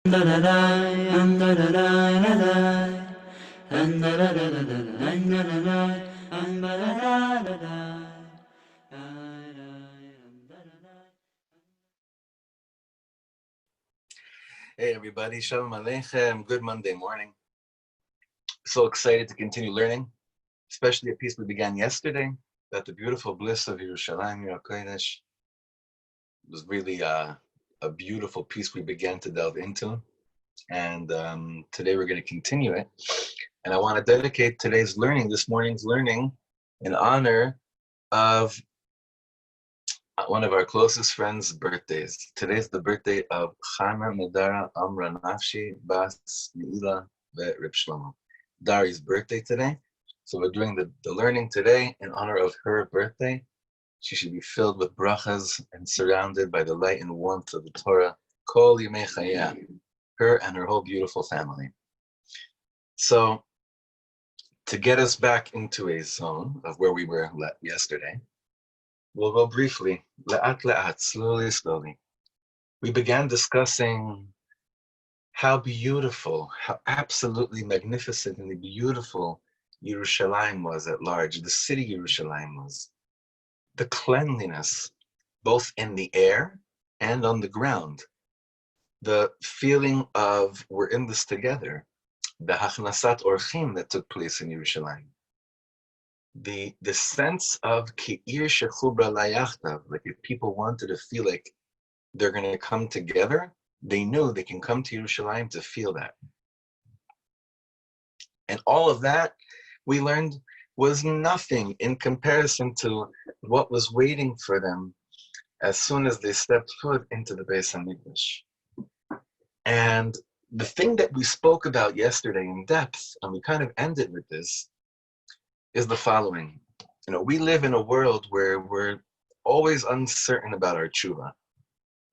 Hey everybody, Shalom Aleichem, good Monday morning. So excited to continue learning, especially a piece we began yesterday, that the beautiful bliss of Yerushayim, Kodesh. It was really a beautiful piece we began to delve into. And today we're going to continue it. And I want to dedicate today's learning, this morning's learning, in honor of one of our closest friends' birthdays. Today's the birthday of Chana Medara Amra Nafshi Bas Neila Ve Rav Shlomo. Dari's birthday today. So we're doing the learning today in honor of her birthday. She should be filled with brachas and surrounded by the light and warmth of the Torah. Kol Yimei Chayah. Her and her whole beautiful family. So to get us back into a zone of where we were yesterday, we'll go briefly, le'at, slowly. We began discussing how beautiful, how absolutely magnificently beautiful Yerushayim was at large, the city Yerushayim was. The cleanliness, both in the air and on the ground. The feeling of we're in this together. The hachnasat orchim that took place in Yerushayim. The sense of ki'ir shechubra layachtav, like if people wanted to feel like they're going to come together, they knew they can come to Yerushayim to feel that. And all of that, we learned, was nothing in comparison to what was waiting for them as soon as they stepped foot into the Beis HaMikdash. And the thing that we spoke about yesterday in depth, and we kind of ended with this, is the following. You know, we live in a world where we're always uncertain about our tshuva.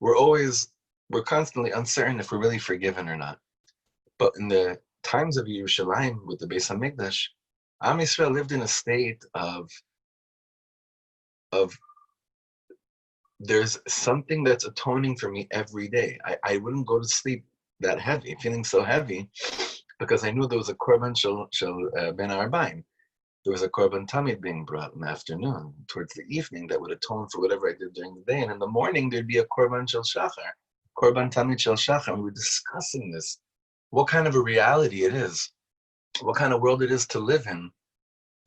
We're constantly uncertain if we're really forgiven or not. But in the times of Yerushayim with the Beis HaMikdash, Am Yisrael lived in a state of there's something that's atoning for me every day. I wouldn't go to sleep that heavy, feeling so heavy, because I knew there was a korban shel ben arbaim. There was a korban tamid being brought in the afternoon, towards the evening, that would atone for whatever I did during the day. And in the morning, there'd be a korban shel shachar, korban tamid shel shachar. And we were discussing this, what kind of a reality it is, what kind of world it is to live in,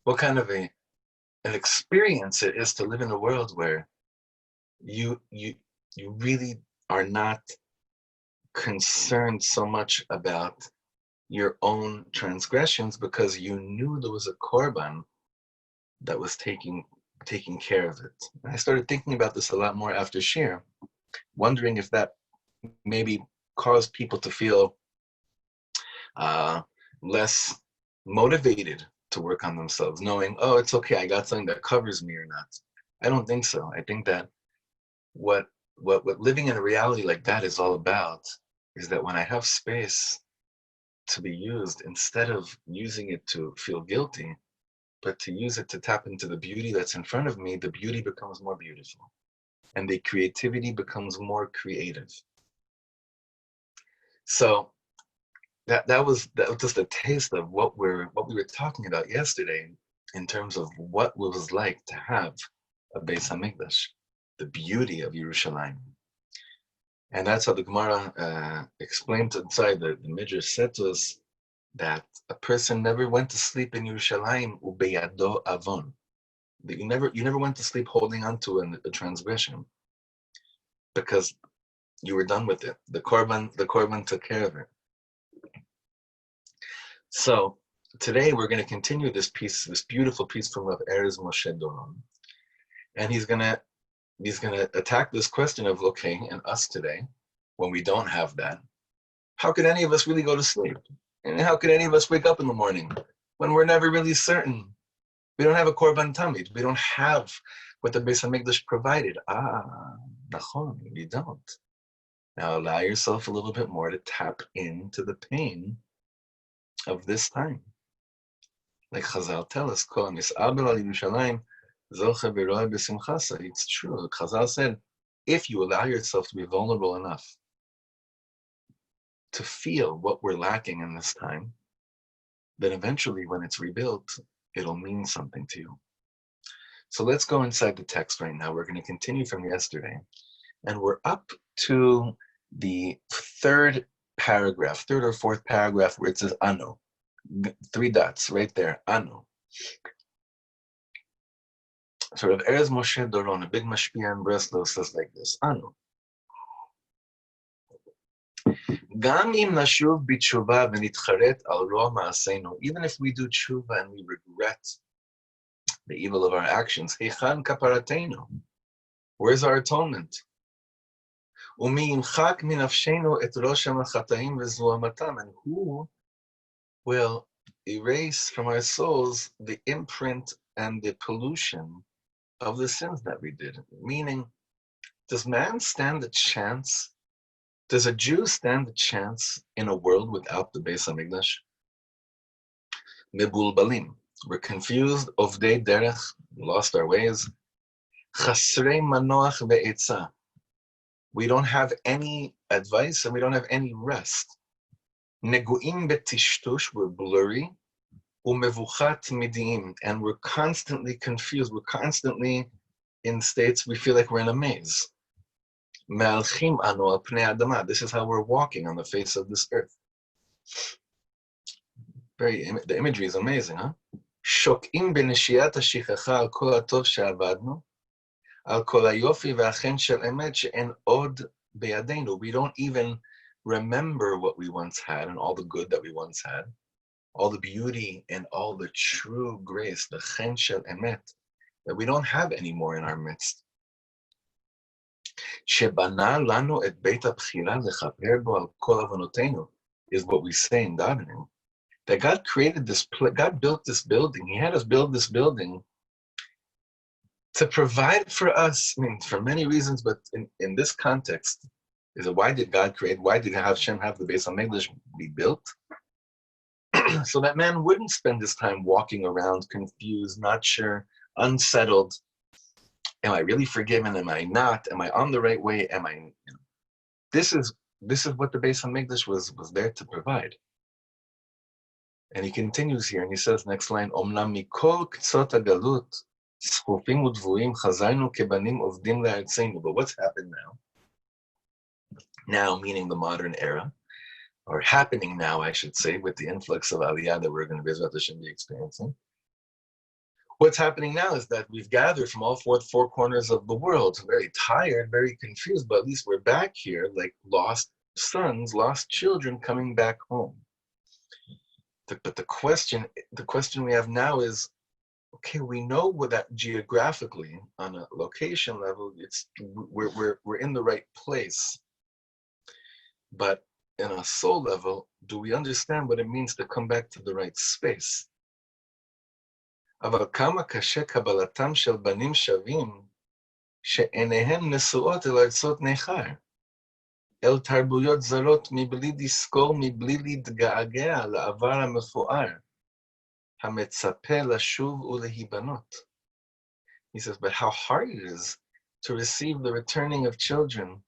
what kind of an experience it is to live in a world where you really are not concerned so much about your own transgressions, because you knew there was a korban that was taking care of it. And I started thinking about this a lot more after Shir, wondering if that maybe caused people to feel less motivated to work on themselves, knowing, oh, it's okay, I got something that covers me or not. I don't think so. I think that what living in a reality like that is all about is that when I have space to be used, instead of using it to feel guilty, but to use it to tap into the beauty that's in front of me, the beauty becomes more beautiful and the creativity becomes more creative. So that was just a taste of what we were talking about yesterday in terms of what it was like to have a Beis HaMikdash, the beauty of Yerushalayim. And that's how the Gemara explained inside the Midrash said to us that a person never went to sleep in Yerushalayim ubeyado avon. That you never went to sleep holding on to a transgression, because you were done with it. The korban took care of it. So today we're going to continue this beautiful piece from Rav Erez Moshe Doron, and he's gonna attack this question of, okay, in us today, when we don't have that, how could any of us really go to sleep? And how could any of us wake up in the morning when we're never really certain? We don't have a korban tamid. We don't have what the Beis HaMikdash provided. Nachon, you don't. Now allow yourself a little bit more to tap into the pain of this time. Like Chazal tell us, it's true. Chazal said, if you allow yourself to be vulnerable enough to feel what we're lacking in this time, then eventually when it's rebuilt, it'll mean something to you. So let's go inside the text right now. We're going to continue from yesterday, and we're up to the third or fourth paragraph where it says Anu. 3 dots right there, Anu. Sort of Erez Moshe Doron, a big mashpia in Breslau, says like this, Anu. Gam im nashuv b'tshuva v'nitcharet al ro'a ma'aseinu, even if we do tshuva and we regret the evil of our actions, heichan kaparateinu, where's our atonement? Umi yimchak min nafshenu et roshem ha'chataim v'zuamatam, and who will erase from our souls the imprint and the pollution of the sins that we did? Meaning, does man stand a chance? Does a Jew stand a chance in a world without the Beis HaMikdash? Mebulbalim, we're confused, ovdei derech, lost our ways. Chasrei manoach ve'etza, we don't have any advice and we don't have any rest. Neguim betishtush, we're blurry. Umevuchat midiim, and we're constantly confused. We're constantly in states we feel like we're in a maze. Me'alchim anu al pnei adama, this is how we're walking on the face of this earth. The imagery is amazing, huh? Shokim b'neshiyat hashikacha al kol hatov she'avadnu, al kol hayofi v'achen shel emet she'en od be'yadeinu. We don't even remember what we once had and all the good that we once had, all the beauty and all the true grace, the chen shel emet, that we don't have anymore in our midst. Shebana lanu et beit habchira lechaper bo al kol avonotenu, is what we say in davening. That God created this, God built this building. He had us build this building to provide for us, I mean, for many reasons, but in this context, is that why did God create, why did Hashem have the Beis HaMikdash be built? So that man wouldn't spend his time walking around confused, not sure, unsettled. Am I really forgiven? Am I not? Am I on the right way? Am I? You know, this is what the Beis HaMikdash was there to provide. And he continues here, and he says, next line, Omnam mikol ktsot hagalut schufim udvuim chazarnu kebanim ovdim le'artzeinu. But what's happened now? Now, meaning the modern era, or happening now, I should say, with the influx of Aliyah that we're going to be experiencing. What's happening now is that we've gathered from all four corners of the world, very tired, very confused, but at least we're back here like lost sons, lost children coming back home. But the question we have now is, okay, we know that geographically, on a location level, we're in the right place. But in a soul level, do we understand what it means to come back to the right space? אבל כמה קשה קבלתם של בנים שווים שעיניהם נשואות אל ארצות ניכר, אל תרבויות זרות מבלי לזכור, מבלי להתגעגע לעבר המפואר, המצפה לשוב ולהיבנות. He says, but how hard it is to receive the returning of children,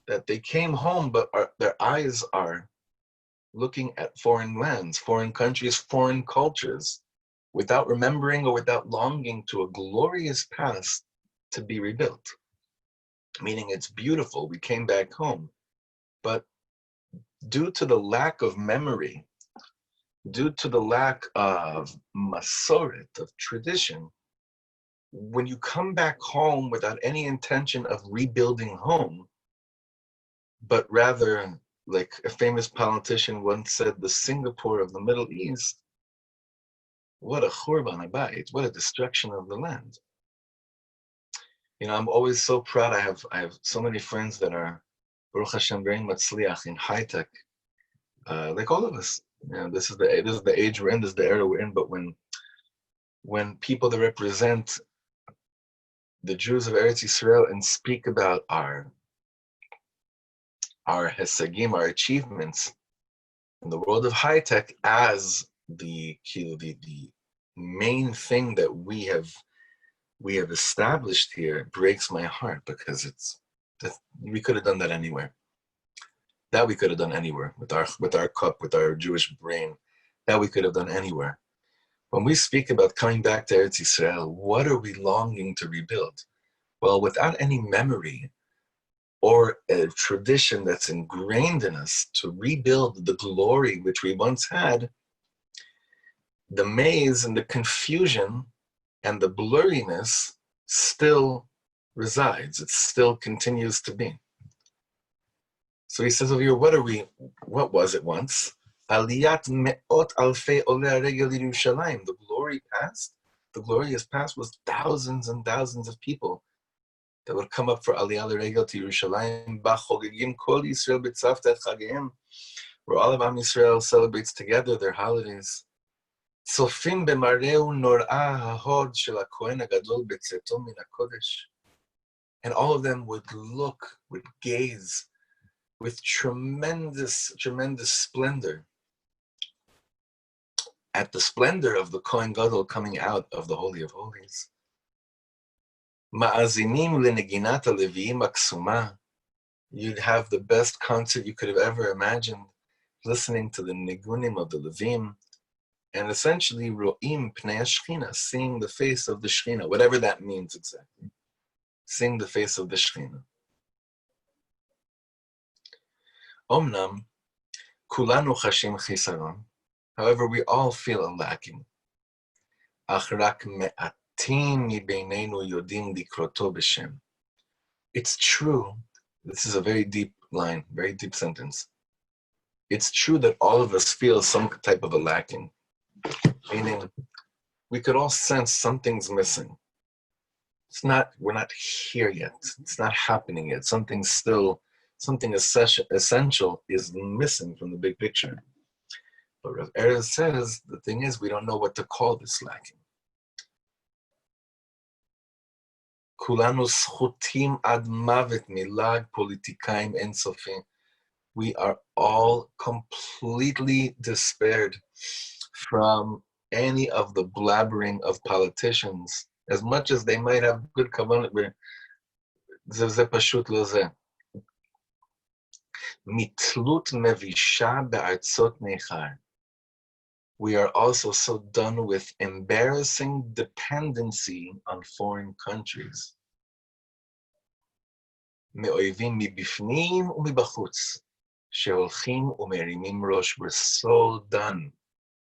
that they came home, but their eyes are looking at foreign lands, foreign countries, foreign cultures, without remembering or without longing to a glorious past to be rebuilt. Meaning it's beautiful, we came back home, but due to the lack of memory, due to the lack of masoret, of tradition, when you come back home without any intention of rebuilding home, but rather, like a famous politician once said, the Singapore of the Middle East, what a churban habayit, what a destruction of the land. You know, I'm always so proud. I have so many friends that are, Baruch Hashem, very matzliach in high tech, like all of us. You know, this is the age we're in, this is the era we're in. But when people that represent the Jews of Eretz Yisrael and speak about our hesagim, our achievements in the world of high tech as the main thing that we have established here, breaks my heart, because we could have done that anywhere. That we could have done anywhere with our cup, with our Jewish brain. That we could have done anywhere. When we speak about coming back to Eretz Yisrael, what are we longing to rebuild? Well, without any memory or a tradition that's ingrained in us to rebuild the glory which we once had, the maze and the confusion and the blurriness still resides. It still continues to be. So he says over here, what was it once? Aliyat me'ot alfei olei regel Yerushayim. The glory past, the glorious past was thousands and thousands of people that would come up for Aliyah Regel to Yerushayim, Bachogegim Kol Yisrael B'tzavta Chageim, where all of Am Yisrael celebrates together their holidays. Tzofim b'mareu nor'a hahod shel haKohen hagadol b'tzeto min hakodesh. And all of them would gaze with tremendous, tremendous splendor at the splendor of the Kohen Gadol coming out of the Holy of Holies. Ma'azinim leneginat haleviim aksuma. You'd have the best concert you could have ever imagined, listening to the nigunim of the Levim, and essentially ro'im pnei Shechina, seeing the face of the Shechina, whatever that means exactly, seeing the face of the Shechina. Omnam kulanu chashim chisaron. However, we all feel a lacking. Ach rak me'atim mibeinenu yodim likroto b'shem. It's true. This is a very deep line, very deep sentence. It's true that all of us feel some type of a lacking, meaning we could all sense something's missing. We're not here yet. It's not happening yet. Something essential is missing from the big picture. But Rav Erez says, the thing is, we don't know what to call this lacking. Kulanu schutim ad mavet milag politikaim ensofi. We are all completely despaired from any of the blabbering of politicians, as much as they might have good kavanah. Ze pashut lo ze. Mitlut mevisha be'artzot nechar. We are also so done with embarrassing dependency on foreign countries. Me'oivim mibifnim u'mibachutz, sheholchim u'merimim rosh. We're so done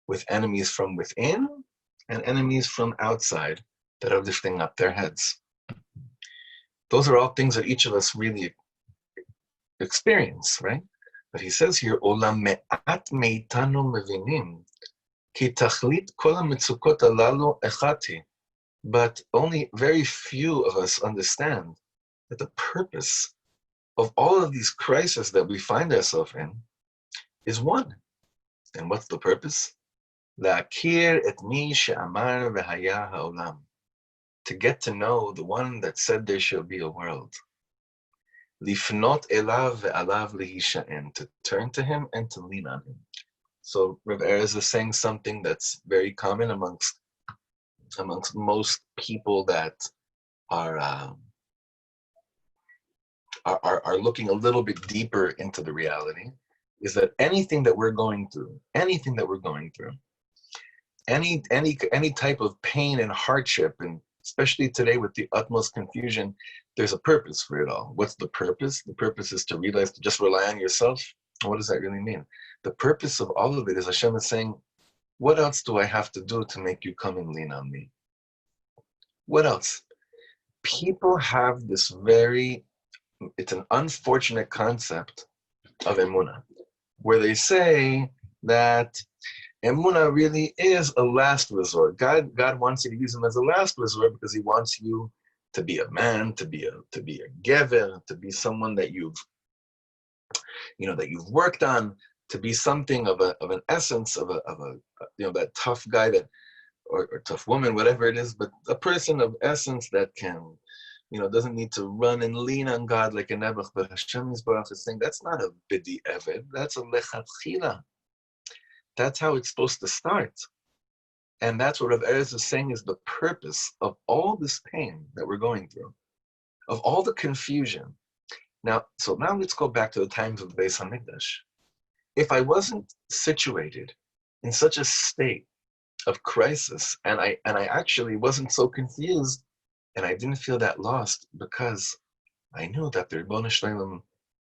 with enemies from within and enemies from outside that are lifting up their heads. Those are all things that each of us really experience, right? But he says here, Olam me'at meitanu mevinim, ki tachlit kol hamitzukot halalu echati. But only very few of us understand that the purpose of all of these crises that we find ourselves in is one. And what's the purpose? La'akir et mi she'amar v'haya ha'olam. To get to know the one that said there shall be a world. Lifnot elav ve'alav lehisha'en. To turn to him and to lean on him. So Rav Erez is saying something that's very common amongst most people that are looking a little bit deeper into the reality, is that anything that we're going through, any type of pain and hardship, and especially today with the utmost confusion, there's a purpose for it all. What's the purpose? The purpose is to realize to just rely on yourself. What does that really mean? The purpose of all of it is Hashem is saying, what else do I have to do to make you come and lean on me? What else? People have this it's an unfortunate concept of emunah, where they say that emunah really is a last resort. God wants you to use him as a last resort because he wants you to be a man, to be a gever, to be someone that you've worked on, to be something of an essence of a that tough guy or tough woman, whatever it is, but a person of essence that can, doesn't need to run and lean on God like a nebuch. But Hashem Yisbarach is saying that's not a bidi eved, that's a lechatchila. That's how it's supposed to start. And that's what Rav Erez is saying is the purpose of all this pain that we're going through, of all the confusion. Now let's go back to the times of the Beis Hamikdash. If I wasn't situated in such a state of crisis, and I actually wasn't so confused, and I didn't feel that lost, because I knew that the Ribono Shel Olam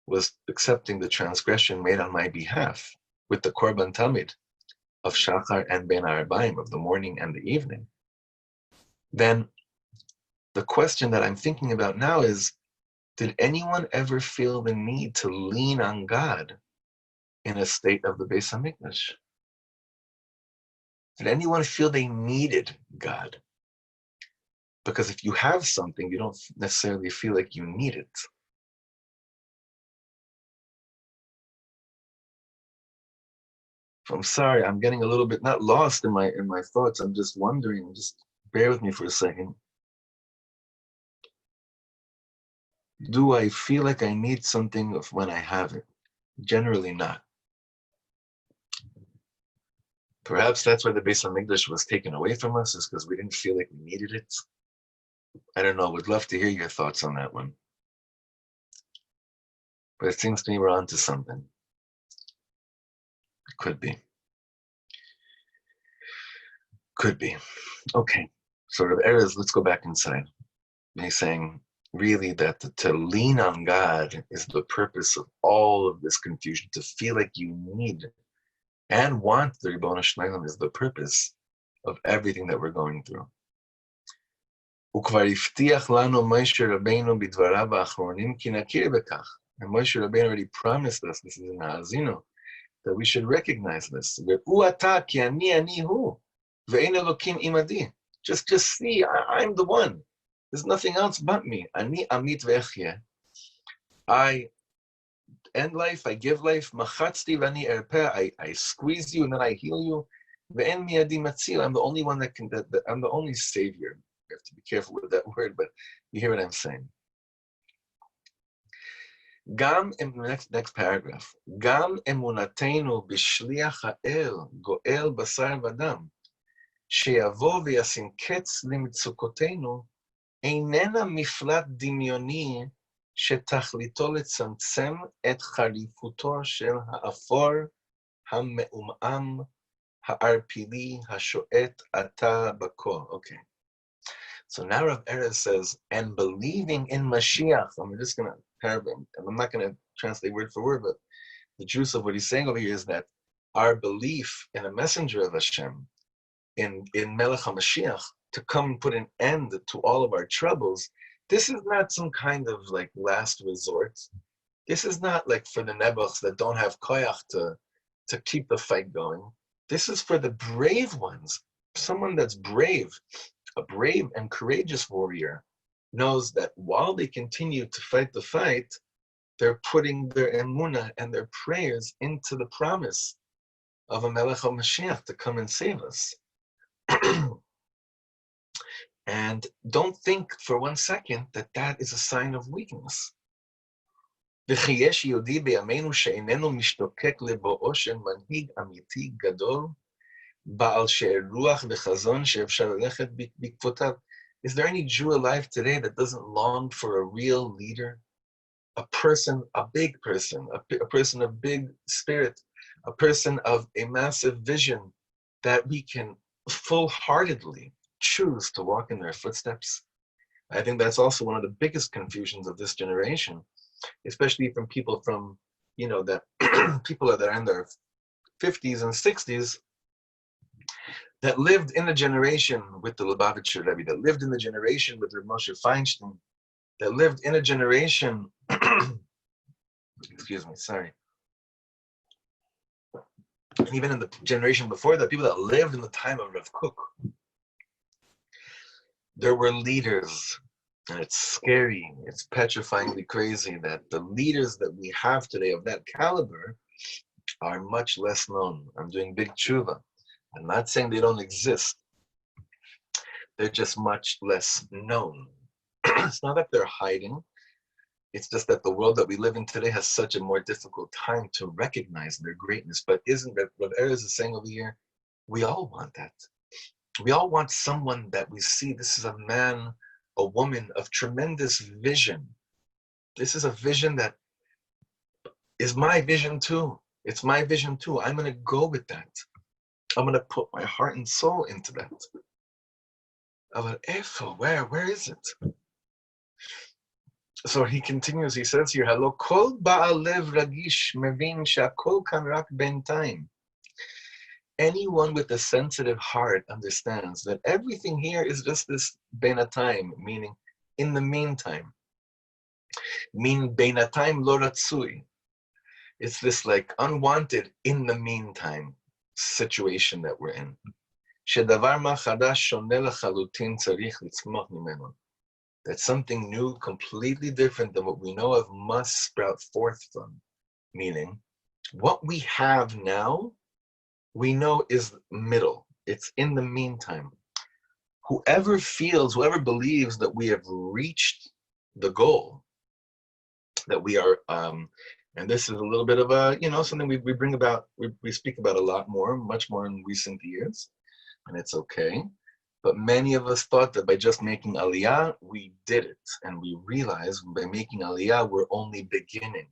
was accepting the transgression made on my behalf with the Korban Tamid of Shachar and Ben Arbaim, of the morning and the evening, then the question that I'm thinking about now is, did anyone ever feel the need to lean on God in a state of the Beis Hamikdash? Did anyone feel they needed God? Because if you have something, you don't necessarily feel like you need it. So I'm sorry, I'm getting a little bit, not lost in my thoughts. I'm just wondering, just bear with me for a second. Do I feel like I need something when I have it? Generally not. Perhaps that's why the Beis Hamikdash was taken away from us, is because we didn't feel like we needed it. I don't know, would love to hear your thoughts on that one. But it seems to me we're onto something. It could be. Could be. Okay, sort of Erez, let's go back inside. He's saying, really, that to lean on God is the purpose of all of this confusion. To feel like you need and want the Ribono Shel Olam is the purpose of everything that we're going through. וכבר הבטיח לנו משה רבינו בדבריו האחרונים כי נכיר בכך. And Moshe Rabbeinu already promised us, this is in Ha'azinu, that we should recognize this. והוא אתה כי אני הוא, ואין אלוקים עמדי. Just see, I'm the one. There's nothing else but me. אני אמית ואחיה. I end life, I give life. מחצתי ואני ארפא. I squeeze you and then I heal you. ואין מידי מציל. I'm the only one that can, I'm the only savior. You have to be careful with that word, but you hear what I'm saying. גם in the next paragraph, גם אמונתנו בשליח האל, גואל בשר ודם, שיבוא וישים קץ למצוקותינו, איננה מפלט דמיוני שתכליתו לצמצם את חריפותו של האפור, המעומעם, הערפילי, השועט עתה בקור. Okay. So now Rav Erez says, and believing in Mashiach, I'm just going to paragraph, and I'm not going to translate word for word, but the juice of what he's saying over here is that our belief in a messenger of Hashem, in Melech HaMashiach, to come and put an end to all of our troubles, this is not some kind of like last resort. This is not like for the nebuchs that don't have koyach to keep the fight going. This is for the brave ones. Someone that's brave, a brave and courageous warrior, knows that while they continue to fight the fight, they're putting their emunah and their prayers into the promise of a Melech HaMashiach to come and save us. And don't think for 1 second that that is a sign of weakness. וכי יש יהודי בימינו שאיננו משתוקק לבואו של מנהיג אמיתי גדול, בעל רוח וחזון שאפשר ללכת בעקבותיו. Is there any Jew alive today that doesn't long for a real leader? A person, a big person, a person of big spirit, a person of a massive vision that we can full-heartedly choose to walk in their footsteps? I think that's also one of the biggest confusions of this generation, especially from people from, that people that are in their 50s and 60s, that lived in a generation with the Lubavitcher Rebbe, that lived in the generation with Rav Moshe Feinstein, that lived in a generation, excuse me, sorry, and even in the generation before that, people that lived in the time of Rav Kook. There were leaders, and it's scary, it's petrifyingly crazy that the leaders that we have today of that caliber are much less known. I'm doing big tshuva. I'm not saying they don't exist. They're just much less known. It's not that they're hiding. It's just that the world that we live in today has such a more difficult time to recognize their greatness. But isn't that what Erez is saying over here? We all want that. We all want someone that we see. This is a man, a woman of tremendous vision, This is a vision that is my vision too. It's my vision too. I'm going to go with that. I'm going to put my heart and soul into that. But where is it? So he continues, he says here, Halo kol ba'al lev ragish mevin she'akol kan rak b'intayim. Anyone with a sensitive heart understands that everything here is just this beinatayim, meaning in the meantime. Meaning beinatayim lo ratzui. It's this like unwanted in the meantime situation that we're in. Shedavar ma chadash shoneh lechalutin tzarich litzmoch mimenu. That something new, completely different than what we know of, must sprout forth from. Meaning, what we have now, we know is middle. It's in the meantime. Whoever believes that we have reached the goal, that we are, and this is a little bit of a, something we bring about, we speak about a lot more, much more in recent years, and it's okay. But many of us thought that by just making aliyah, we did it. And we realized by making aliyah, we're only beginning.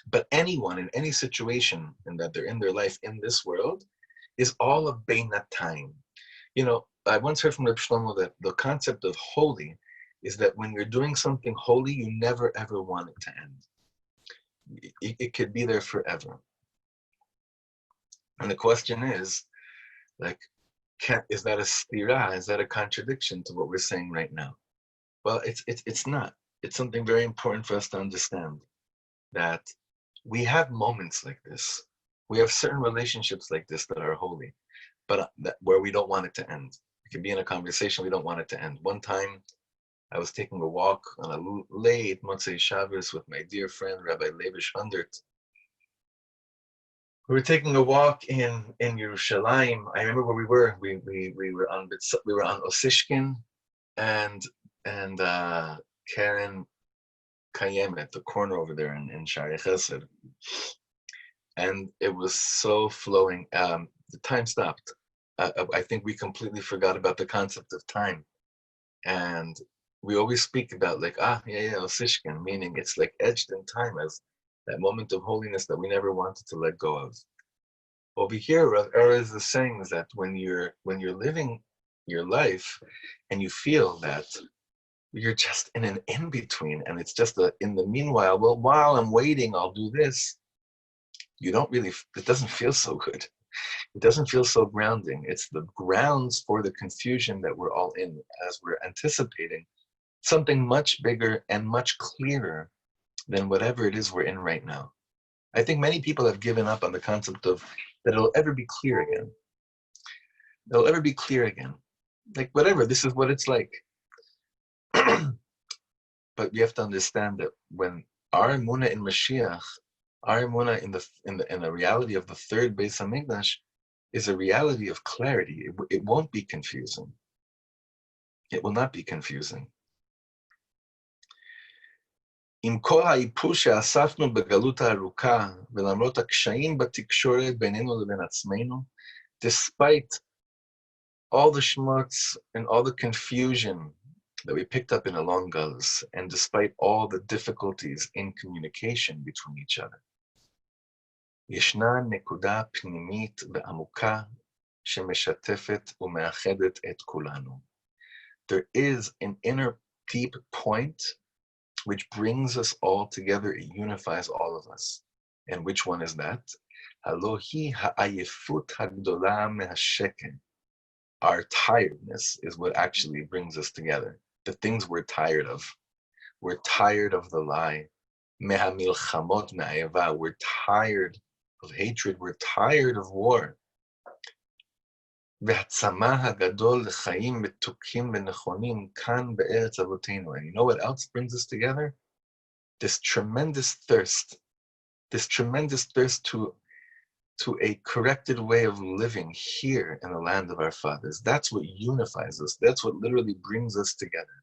But anyone in any situation in that they're in their life in this world is all of beinatayim. I once heard from Rav Shlomo that the concept of holy is that when you're doing something holy, you never ever want it to end. It could be there forever. And the question is, is that a stira? Is that a contradiction to what we're saying right now? Well, it's not. It's something very important for us to understand, that we have moments like this. We have certain relationships like this that are holy, but where we don't want it to end. It can be in a conversation, we don't want it to end. One time, I was taking a walk on a late Motzei Shabbos with my dear friend, Rabbi Levish Hundert. We were taking a walk in Yerushayim. I remember where we were. We were on Osishkin and Karen Kayemet, the corner over there in Shari Chesed. And it was so flowing. The time stopped. I think we completely forgot about the concept of time. And we always speak about Osishkin, meaning it's like etched in time as that moment of holiness that we never wanted to let go of. Over here, Rav Erez is saying is that when you're living your life and you feel that you're just in an in-between and it's just in the meanwhile, well, while I'm waiting, I'll do this. It doesn't feel so good. It doesn't feel so grounding. It's the grounds for the confusion that we're all in as we're anticipating something much bigger and much clearer than whatever it is we're in right now. I think many people have given up on the concept of that it'll ever be clear again. It'll ever be clear again. Like whatever, this is what it's like. But you have to understand that when our emunah in Mashiach, our emunah in the reality of the third Beis Hamikdash is a reality of clarity. It won't be confusing. It will not be confusing. עם כל האיפוש שאספנו בגלות הארוכה, ולמרות הקשיים בתקשורת בינינו לבין עצמנו, despite all the schmutz and all the confusion that we picked up in a long galus, and despite all the difficulties in communication between each other, ישנה נקודה פנימית ועמוקה שמשתפת ומאחדת את כולנו. There is an inner deep point which brings us all together. It unifies all of us. And which one is that? Alohi ha'ayefut hagdola mehasheken. Our tiredness is what actually brings us together. The things we're tired of. We're tired of the lie. Mehamilchamot me'ayeva. We're tired of hatred. We're tired of war. והצמא הגדול לחיים מתוקים ונכונים כאן בארץ אבותינו. And you know what else brings us together? This tremendous thirst to a corrected way of living here in the land of our fathers. That's what unifies us. That's what literally brings us together.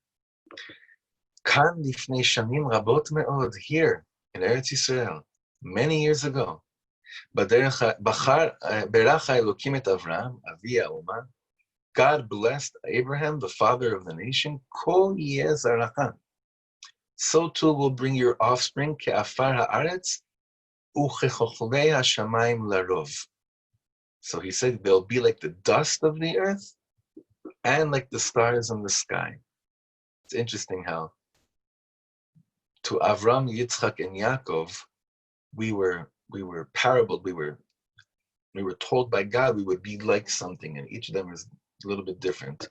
כאן לפני שנים רבות מאוד, here in Eretz Yisrael, many years ago, ברך האלוקים את אברהם, אבי האומה. God blessed Abraham, the father of the nation. כל יהיה זרעך. so too will bring your offspring, ke'afar ha'aretz, u'chechochlei ha'shamayim larov. So he said they'll be like the dust of the earth and like the stars in the sky. It's interesting how to Avram, Yitzchak, and Yaakov, we were parabled, we were told by God we would be like something, and each of them is a little bit different.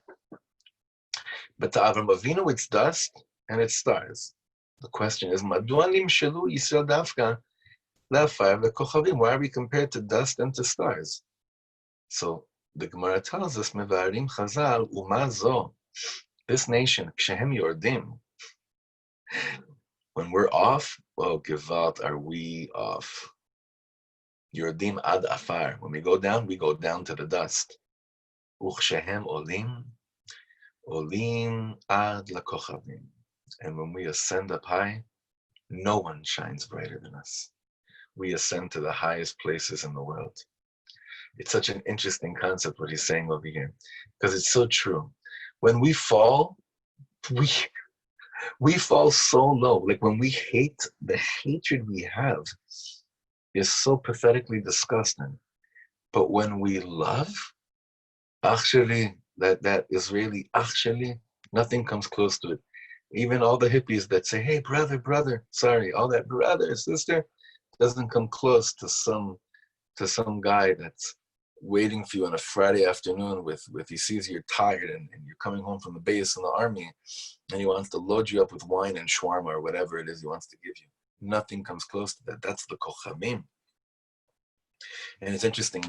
But to Avram Avinu, it's dust and it's stars. The question is, why are we compared to dust and to stars? So the Gemara tells us, Mevarim Chazal, Umazo, this nation, Kshehem Yordim, when we're off, oh, Gewalt, are we off? Yordim ad afar. When we go down to the dust. Uchshehem olim, olim ad lakochavim. And when we ascend up high, no one shines brighter than us. We ascend to the highest places in the world. It's such an interesting concept what he's saying over here, because it's so true. When we fall, we fall so low. Like when we hate, the hatred we have is so pathetically disgusting. But when we love, actually, that Israeli, actually, nothing comes close to it. Even all the hippies that say, hey, brother, sorry, all that brother, sister, doesn't come close to some guy that's waiting for you on a Friday afternoon with he sees you're tired and you're coming home from the base in the army, and he wants to load you up with wine and shawarma or whatever it is he wants to give you. Nothing comes close to that. That's the kochavim. And it's interesting,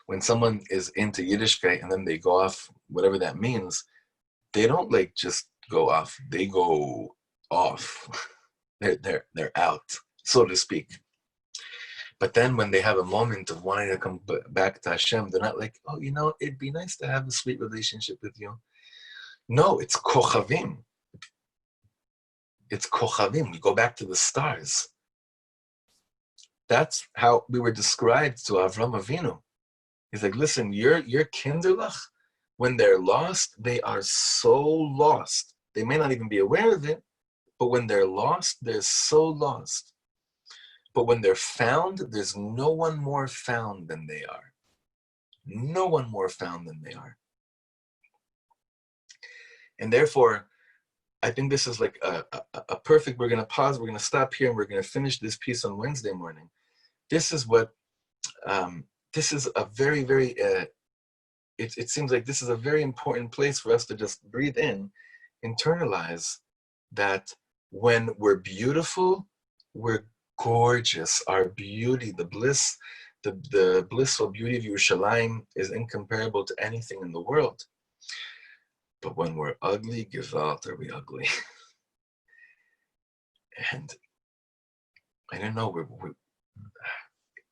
when someone is into Yiddishkeit and then they go off, whatever that means, they don't like just go off. They go off. They're out, so to speak. But then when they have a moment of wanting to come back to Hashem, they're not like, oh, it'd be nice to have a sweet relationship with you. No, it's kochavim. It's kochavim. We go back to the stars. That's how we were described to Avram Avinu. He's like, listen, your kinderlach, when they're lost, they are so lost. They may not even be aware of it, but when they're lost, they're so lost. But when they're found, there's no one more found than they are. No one more found than they are. And therefore, I think this is like a perfect, we're going to pause, we're going to stop here, and we're going to finish this piece on Wednesday morning. This is what, this is a very, very, it seems like this is a very important place for us to just breathe in, internalize that when we're beautiful, we're gorgeous. Our beauty, the bliss, the blissful beauty of Yerushayim is incomparable to anything in the world. But when we're ugly, Gewalt, are we ugly? And I don't know,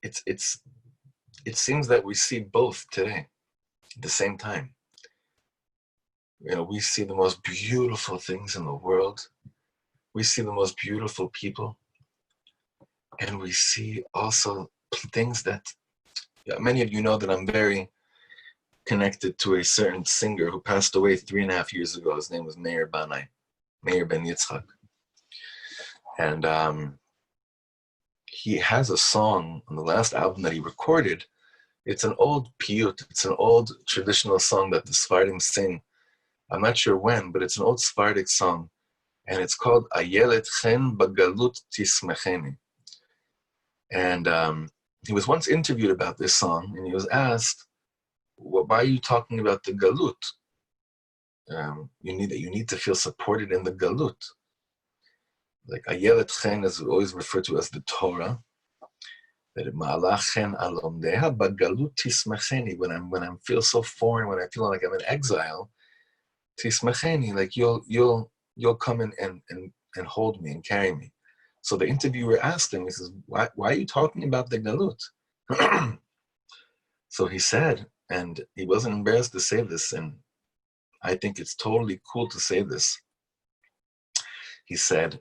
it seems that we see both today at the same time. We see the most beautiful things in the world. We see the most beautiful people. And we see also things that, many of you know that I'm very connected to a certain singer who passed away 3.5 years ago. His name was Meir Ben Yitzchak. And he has a song on the last album that he recorded. It's an old piyut. It's an old traditional song that the Sephardim sing. I'm not sure when, but it's an old Sephardic song. And it's called Ayelet Chen Bagalut Tismecheni. And he was once interviewed about this song, and he was asked, why are you talking about the galut? You need to feel supported in the galut. Like Ayelet Chen is always referred to as the Torah. That Ma'alach Chen alomdeha bagalut tismacheni. When I feel so foreign, when I feel like I'm in exile, tismacheni, like you'll come in and hold me and carry me. So the interviewer asked him, he says, why are you talking about the galut? So he said, and he wasn't embarrassed to say this, and I think it's totally cool to say this. He said,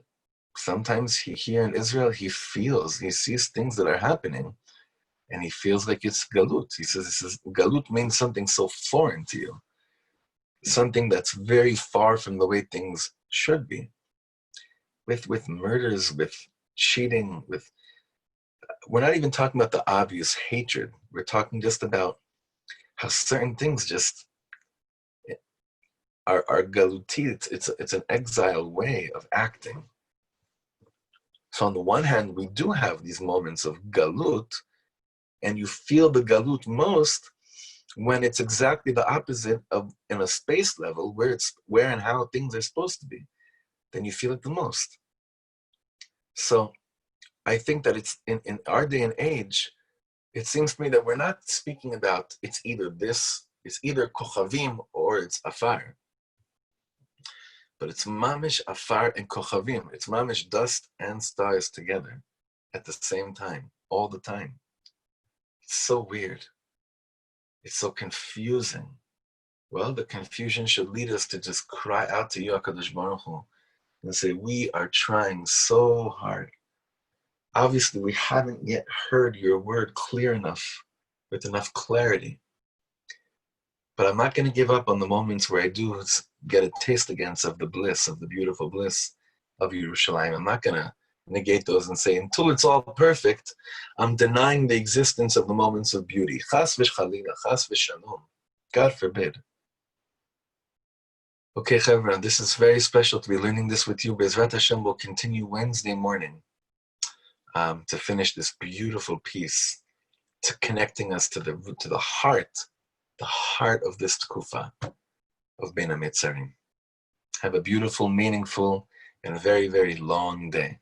sometimes here in Israel, he sees things that are happening, and he feels like it's galut. He says, galut means something so foreign to you, something that's very far from the way things should be. with murders, with cheating, we're not even talking about the obvious hatred. We're talking just about how certain things just are galuti. It's an exile way of acting. So on the one hand, we do have these moments of galut, and you feel the galut most when it's exactly the opposite of in a space level where and how things are supposed to be. Then you feel it the most. So I think that it's in our day and age, it seems to me that we're not speaking about it's either kochavim or it's afar. But it's mamish afar and kochavim. It's mamish dust and stars together at the same time, all the time. It's so weird. It's so confusing. Well, the confusion should lead us to just cry out to you, HaKadosh Baruch Hu, and say, we are trying so hard. Obviously, we haven't yet heard your word clear enough, with enough clarity. But I'm not going to give up on the moments where I do get a taste again of the bliss, of the beautiful bliss of Yerushayim. I'm not going to negate those and say, until it's all perfect, I'm denying the existence of the moments of beauty. Chas v'chalila, chas v'shalom. God forbid. Okay, Chevron, this is very special to be learning this with you. Bezrat Hashem will continue Wednesday morning to finish this beautiful piece, to connecting us to the heart of this tkufa of Bein HaMetzarim. Have a beautiful, meaningful, and very, very long day.